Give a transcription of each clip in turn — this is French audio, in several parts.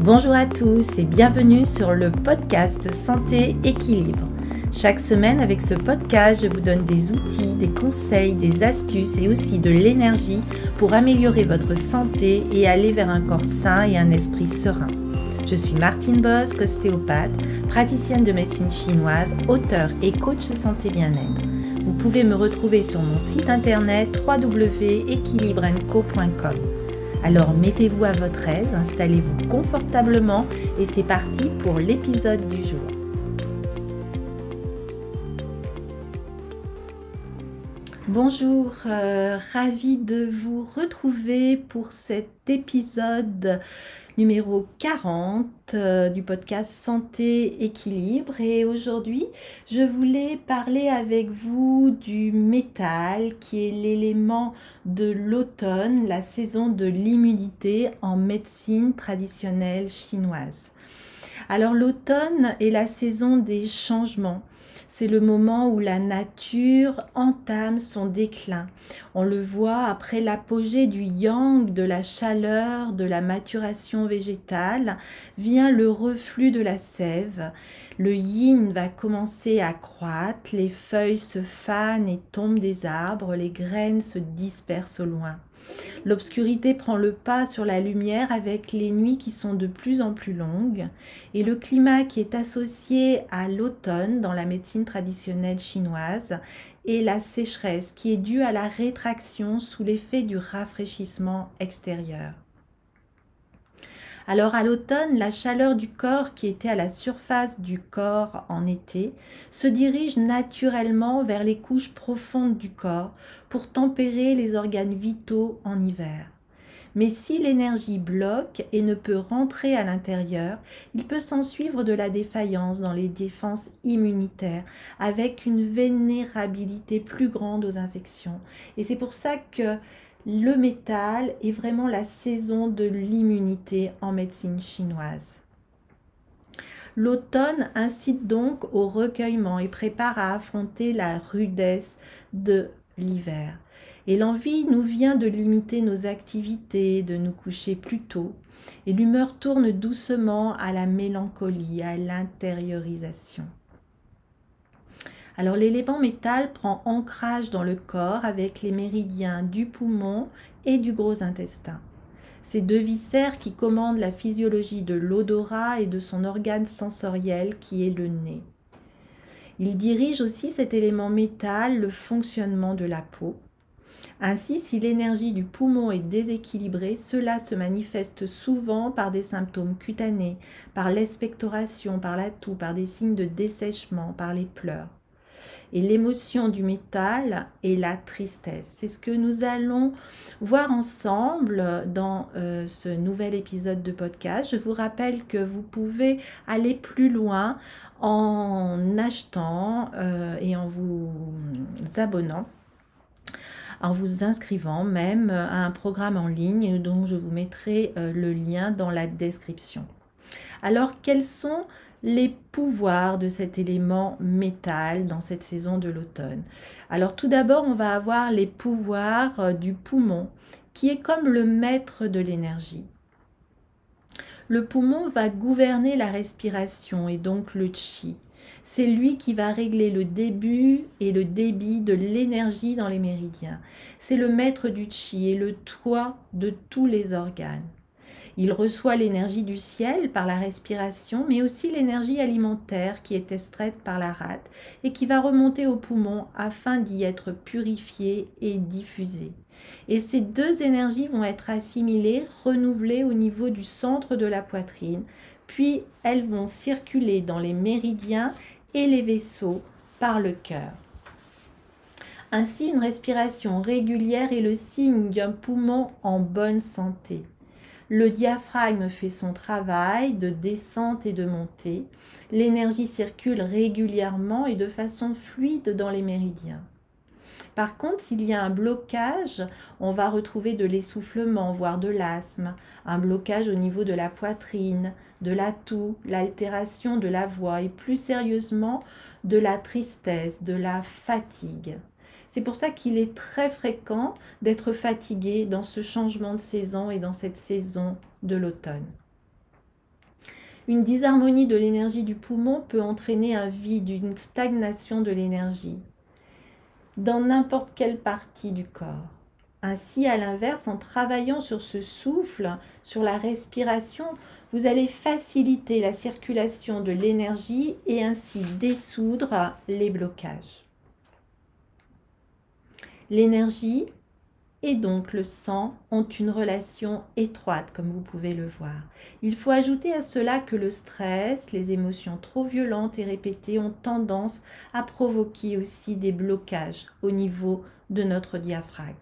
Bonjour à tous et bienvenue sur le podcast Santé Équilibre. Chaque semaine avec ce podcast, je vous donne des outils, des conseils, des astuces et aussi de l'énergie pour améliorer votre santé et aller vers un corps sain et un esprit serein. Je suis Martine Bosque, ostéopathe, praticienne de médecine chinoise, auteure et coach santé bien-être. Vous pouvez me retrouver sur mon site internet www.equilibrenco.com. Alors mettez-vous à votre aise, installez-vous confortablement et c'est parti pour l'épisode du jour. Bonjour, ravie de vous retrouver pour cet épisode numéro 40 du podcast Santé Équilibre. Et aujourd'hui, je voulais parler avec vous du métal qui est l'élément de l'automne, la saison de l'immunité en médecine traditionnelle chinoise. Alors l'automne est la saison des changements. C'est le moment où la nature entame son déclin. On le voit après l'apogée du yang, de la chaleur, de la maturation végétale, vient le reflux de la sève. Le yin va commencer à croître, les feuilles se fanent et tombent des arbres, les graines se dispersent au loin. L'obscurité prend le pas sur la lumière avec les nuits qui sont de plus en plus longues et le climat qui est associé à l'automne dans la médecine traditionnelle chinoise et la sécheresse qui est due à la rétraction sous l'effet du rafraîchissement extérieur. Alors à l'automne, la chaleur du corps qui était à la surface du corps en été se dirige naturellement vers les couches profondes du corps pour tempérer les organes vitaux en hiver. Mais si l'énergie bloque et ne peut rentrer à l'intérieur, il peut s'ensuivre de la défaillance dans les défenses immunitaires avec une vulnérabilité plus grande aux infections. Et c'est pour ça que le métal est vraiment la saison de l'immunité en médecine chinoise. L'automne incite donc au recueillement et prépare à affronter la rudesse de l'hiver. Et l'envie nous vient de limiter nos activités, de nous coucher plus tôt. Et l'humeur tourne doucement à la mélancolie, à l'intériorisation. Alors l'élément métal prend ancrage dans le corps avec les méridiens du poumon et du gros intestin. Ces deux viscères qui commandent la physiologie de l'odorat et de son organe sensoriel qui est le nez. Il dirige aussi cet élément métal le fonctionnement de la peau. Ainsi, si l'énergie du poumon est déséquilibrée, cela se manifeste souvent par des symptômes cutanés, par l'expectoration, par la toux, par des signes de dessèchement, par les pleurs. Et l'émotion du métal est la tristesse. C'est ce que nous allons voir ensemble dans ce nouvel épisode de podcast. Je vous rappelle que vous pouvez aller plus loin en achetant et en vous abonnant, en vous inscrivant même à un programme en ligne dont je vous mettrai le lien dans la description. Alors, quels sont les pouvoirs de cet élément métal dans cette saison de l'automne? Alors tout d'abord, on va avoir les pouvoirs du poumon, qui est comme le maître de l'énergie. Le poumon va gouverner la respiration et donc le qi. C'est lui qui va régler le début et le débit de l'énergie dans les méridiens. C'est le maître du qi et le toit de tous les organes. Il reçoit l'énergie du ciel par la respiration, mais aussi l'énergie alimentaire qui est extraite par la rate et qui va remonter au poumon afin d'y être purifiée et diffusée. Et ces deux énergies vont être assimilées, renouvelées au niveau du centre de la poitrine, puis elles vont circuler dans les méridiens et les vaisseaux par le cœur. Ainsi, une respiration régulière est le signe d'un poumon en bonne santé. Le diaphragme fait son travail de descente et de montée. L'énergie circule régulièrement et de façon fluide dans les méridiens. Par contre, s'il y a un blocage, on va retrouver de l'essoufflement, voire de l'asthme, un blocage au niveau de la poitrine, de la toux, l'altération de la voix et plus sérieusement de la tristesse, de la fatigue. C'est pour ça qu'il est très fréquent d'être fatigué dans ce changement de saison et dans cette saison de l'automne. Une disharmonie de l'énergie du poumon peut entraîner un vide, une stagnation de l'énergie dans n'importe quelle partie du corps. Ainsi, à l'inverse, en travaillant sur ce souffle, sur la respiration, vous allez faciliter la circulation de l'énergie et ainsi dissoudre les blocages. L'énergie et donc le sang ont une relation étroite, comme vous pouvez le voir. Il faut ajouter à cela que le stress, les émotions trop violentes et répétées ont tendance à provoquer aussi des blocages au niveau de notre diaphragme.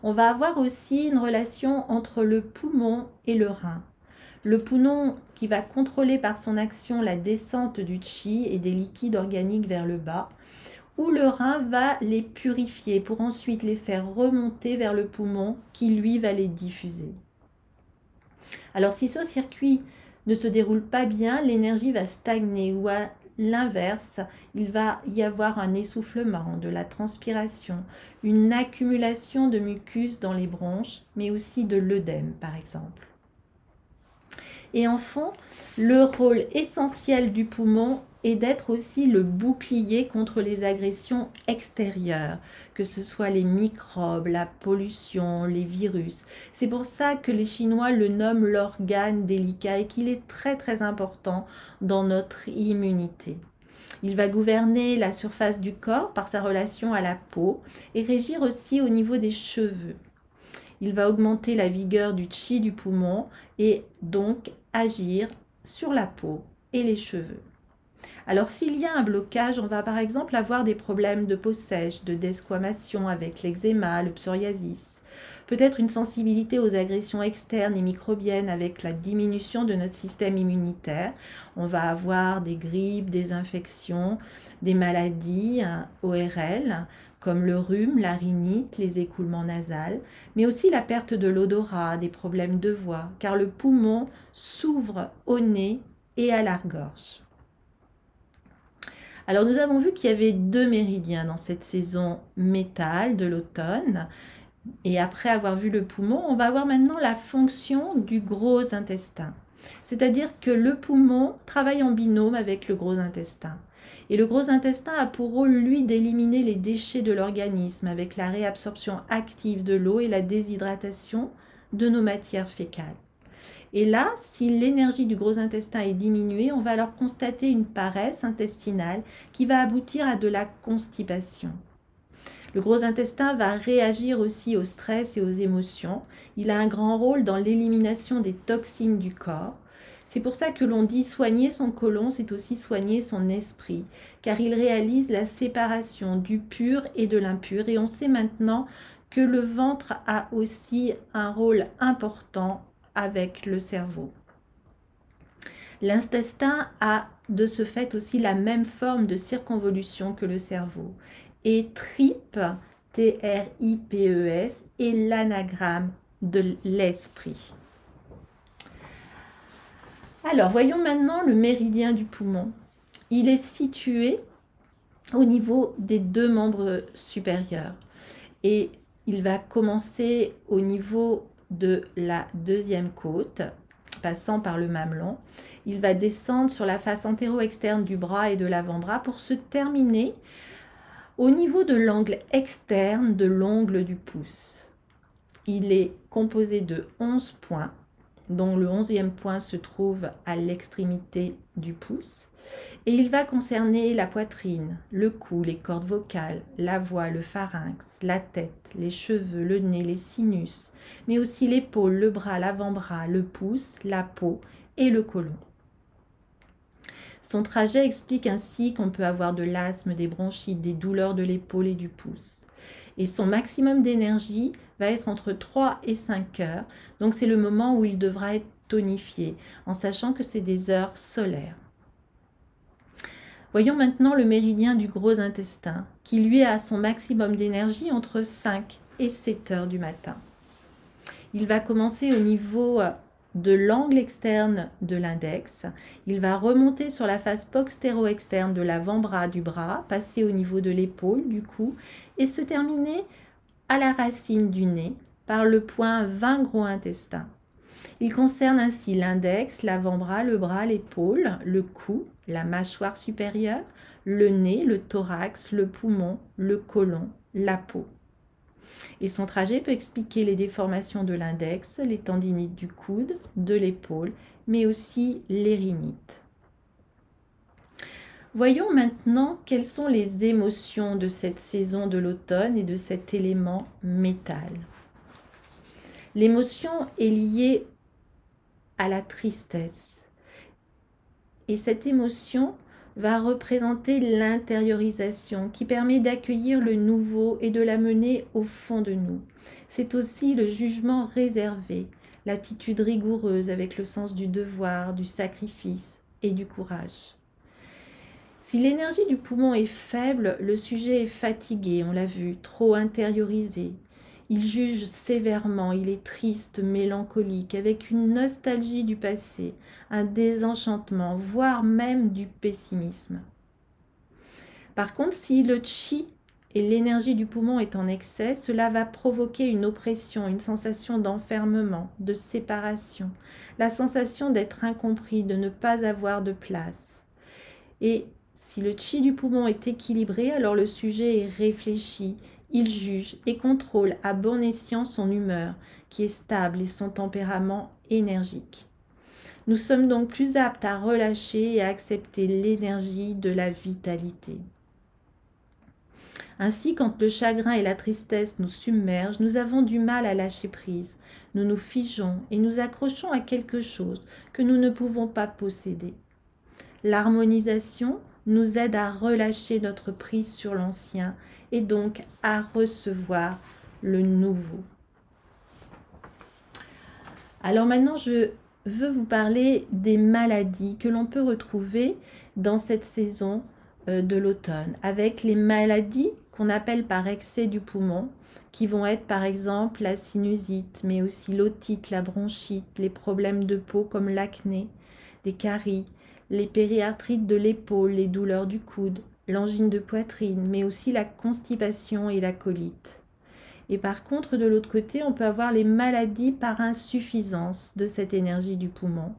On va avoir aussi une relation entre le poumon et le rein. Le poumon qui va contrôler par son action la descente du chi et des liquides organiques vers le bas, où le rein va les purifier pour ensuite les faire remonter vers le poumon qui lui va les diffuser. Alors si ce circuit ne se déroule pas bien, l'énergie va stagner ou à l'inverse, il va y avoir un essoufflement, de la transpiration, une accumulation de mucus dans les bronches, mais aussi de l'œdème par exemple. Et enfin, le rôle essentiel du poumon est d'être aussi le bouclier contre les agressions extérieures, que ce soit les microbes, la pollution, les virus. C'est pour ça que les Chinois le nomment l'organe délicat et qu'il est très très important dans notre immunité. Il va gouverner la surface du corps par sa relation à la peau et régir aussi au niveau des cheveux. Il va augmenter la vigueur du chi du poumon et donc agir sur la peau et les cheveux. Alors s'il y a un blocage, on va par exemple avoir des problèmes de peau sèche, de desquamation avec l'eczéma, le psoriasis, peut-être une sensibilité aux agressions externes et microbiennes avec la diminution de notre système immunitaire. On va avoir des grippes, des infections, des maladies ORL, comme le rhume, la rhinite, les écoulements nasales, mais aussi la perte de l'odorat, des problèmes de voix, car le poumon s'ouvre au nez et à la gorge. Alors nous avons vu qu'il y avait 2 méridiens dans cette saison métal de l'automne. Et après avoir vu le poumon, on va voir maintenant la fonction du gros intestin. C'est-à-dire que le poumon travaille en binôme avec le gros intestin. Et le gros intestin a pour rôle, lui, d'éliminer les déchets de l'organisme avec la réabsorption active de l'eau et la déshydratation de nos matières fécales. Et là, si l'énergie du gros intestin est diminuée, on va alors constater une paresse intestinale qui va aboutir à de la constipation. Le gros intestin va réagir aussi au stress et aux émotions. Il a un grand rôle dans l'élimination des toxines du corps. C'est pour ça que l'on dit soigner son côlon, c'est aussi soigner son esprit, car il réalise la séparation du pur et de l'impur. Et on sait maintenant que le ventre a aussi un rôle important avec le cerveau. L'intestin a de ce fait aussi la même forme de circonvolution que le cerveau. Et tripe, T-R-I-P-E-S, est l'anagramme de l'esprit. Alors, voyons maintenant le méridien du poumon. Il est situé au niveau des 2 membres supérieurs. Et il va commencer au niveau de la 2e côte, passant par le mamelon. Il va descendre sur la face antéro-externe du bras et de l'avant-bras pour se terminer au niveau de l'angle externe de l'ongle du pouce. Il est composé de 11 points, dont le 11e point se trouve à l'extrémité du pouce. Et il va concerner la poitrine, le cou, les cordes vocales, la voix, le pharynx, la tête, les cheveux, le nez, les sinus, mais aussi l'épaule, le bras, l'avant-bras, le pouce, la peau et le côlon. Son trajet explique ainsi qu'on peut avoir de l'asthme, des bronchites, des douleurs de l'épaule et du pouce. Et son maximum d'énergie va être entre 3 et 5 heures. Donc c'est le moment où il devra être tonifié, en sachant que c'est des heures solaires. Voyons maintenant le méridien du gros intestin, qui lui a son maximum d'énergie entre 5 et 7 heures du matin. Il va commencer au niveau de l'angle externe de l'index. Il va remonter sur la face postéro-externe de l'avant-bras du bras, passer au niveau de l'épaule, du cou, et se terminer à la racine du nez par le point 20 gros intestin. Il concerne ainsi l'index, l'avant-bras, le bras, l'épaule, le cou, la mâchoire supérieure, le nez, le thorax, le poumon, le côlon, la peau. Et son trajet peut expliquer les déformations de l'index, les tendinites du coude, de l'épaule, mais aussi les rhinites. Voyons maintenant quelles sont les émotions de cette saison de l'automne et de cet élément métal. L'émotion est liée à la tristesse. Et cette émotion va représenter l'intériorisation qui permet d'accueillir le nouveau et de l'amener au fond de nous. C'est aussi le jugement réservé, l'attitude rigoureuse avec le sens du devoir, du sacrifice et du courage. Si l'énergie du poumon est faible, le sujet est fatigué, on l'a vu, trop intériorisé. Il juge sévèrement, il est triste, mélancolique, avec une nostalgie du passé, un désenchantement, voire même du pessimisme. Par contre, si le chi et l'énergie du poumon est en excès, cela va provoquer une oppression, une sensation d'enfermement, de séparation, la sensation d'être incompris, de ne pas avoir de place. Et si le chi du poumon est équilibré, alors le sujet est réfléchi, il juge et contrôle à bon escient son humeur, qui est stable, et son tempérament énergique. Nous sommes donc plus aptes à relâcher et à accepter l'énergie de la vitalité. Ainsi, quand le chagrin et la tristesse nous submergent, nous avons du mal à lâcher prise. Nous nous figeons et nous accrochons à quelque chose que nous ne pouvons pas posséder. L'harmonisation nous aide à relâcher notre prise sur l'ancien et donc à recevoir le nouveau. Alors maintenant, je veux vous parler des maladies que l'on peut retrouver dans cette saison de l'automne, avec les maladies qu'on appelle par excès du poumon, qui vont être par exemple la sinusite, mais aussi l'otite, la bronchite, les problèmes de peau comme l'acné, des caries, les périarthrites de l'épaule, les douleurs du coude, l'angine de poitrine, mais aussi la constipation et la colite. Et par contre, de l'autre côté, on peut avoir les maladies par insuffisance de cette énergie du poumon,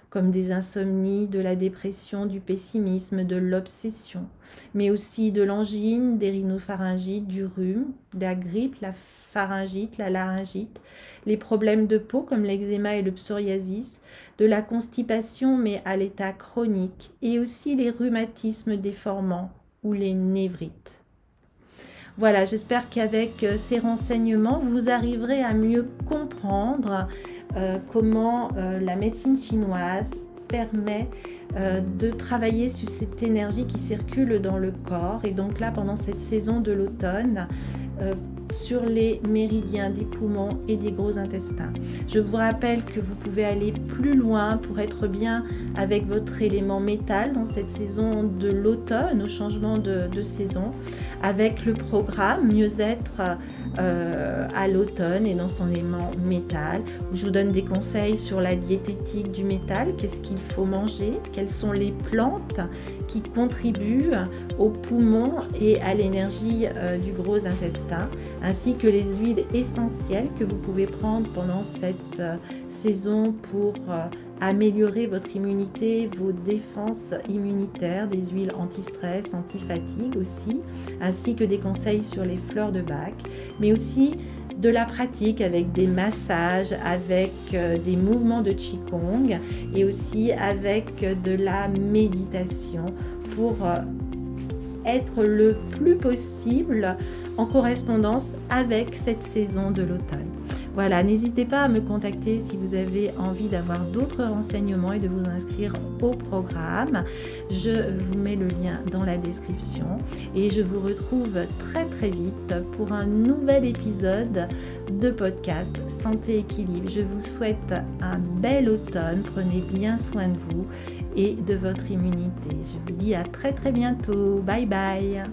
comme des insomnies, de la dépression, du pessimisme, de l'obsession, mais aussi de l'angine, des rhinopharyngites, du rhume, de la grippe, la pharyngite, la laryngite, les problèmes de peau comme l'eczéma et le psoriasis, de la constipation mais à l'état chronique, et aussi les rhumatismes déformants ou les névrites. Voilà, j'espère qu'avec ces renseignements, vous arriverez à mieux comprendre comment la médecine chinoise permet de travailler sur cette énergie qui circule dans le corps. Et donc là, pendant cette saison de l'automne, sur les méridiens des poumons et des gros intestins. Je vous rappelle que vous pouvez aller plus loin pour être bien avec votre élément métal dans cette saison de l'automne, au changement de saison, avec le programme Mieux-être à l'automne et dans son élément métal, où je vous donne des conseils sur la diététique du métal, qu'est-ce qu'il faut manger, quelles sont les plantes qui contribuent aux poumons et à l'énergie du gros intestin, ainsi que les huiles essentielles que vous pouvez prendre pendant cette saison pour améliorer votre immunité, vos défenses immunitaires, des huiles anti-stress, anti-fatigue aussi, ainsi que des conseils sur les fleurs de Bach, mais aussi de la pratique avec des massages, avec des mouvements de Qigong et aussi avec de la méditation pour être le plus possible en correspondance avec cette saison de l'automne. Voilà, n'hésitez pas à me contacter si vous avez envie d'avoir d'autres renseignements et de vous inscrire au programme. Je vous mets le lien dans la description et je vous retrouve très très vite pour un nouvel épisode de podcast Santé Équilibre. Je vous souhaite un bel automne, prenez bien soin de vous et de votre immunité. Je vous dis à très très bientôt. Bye bye.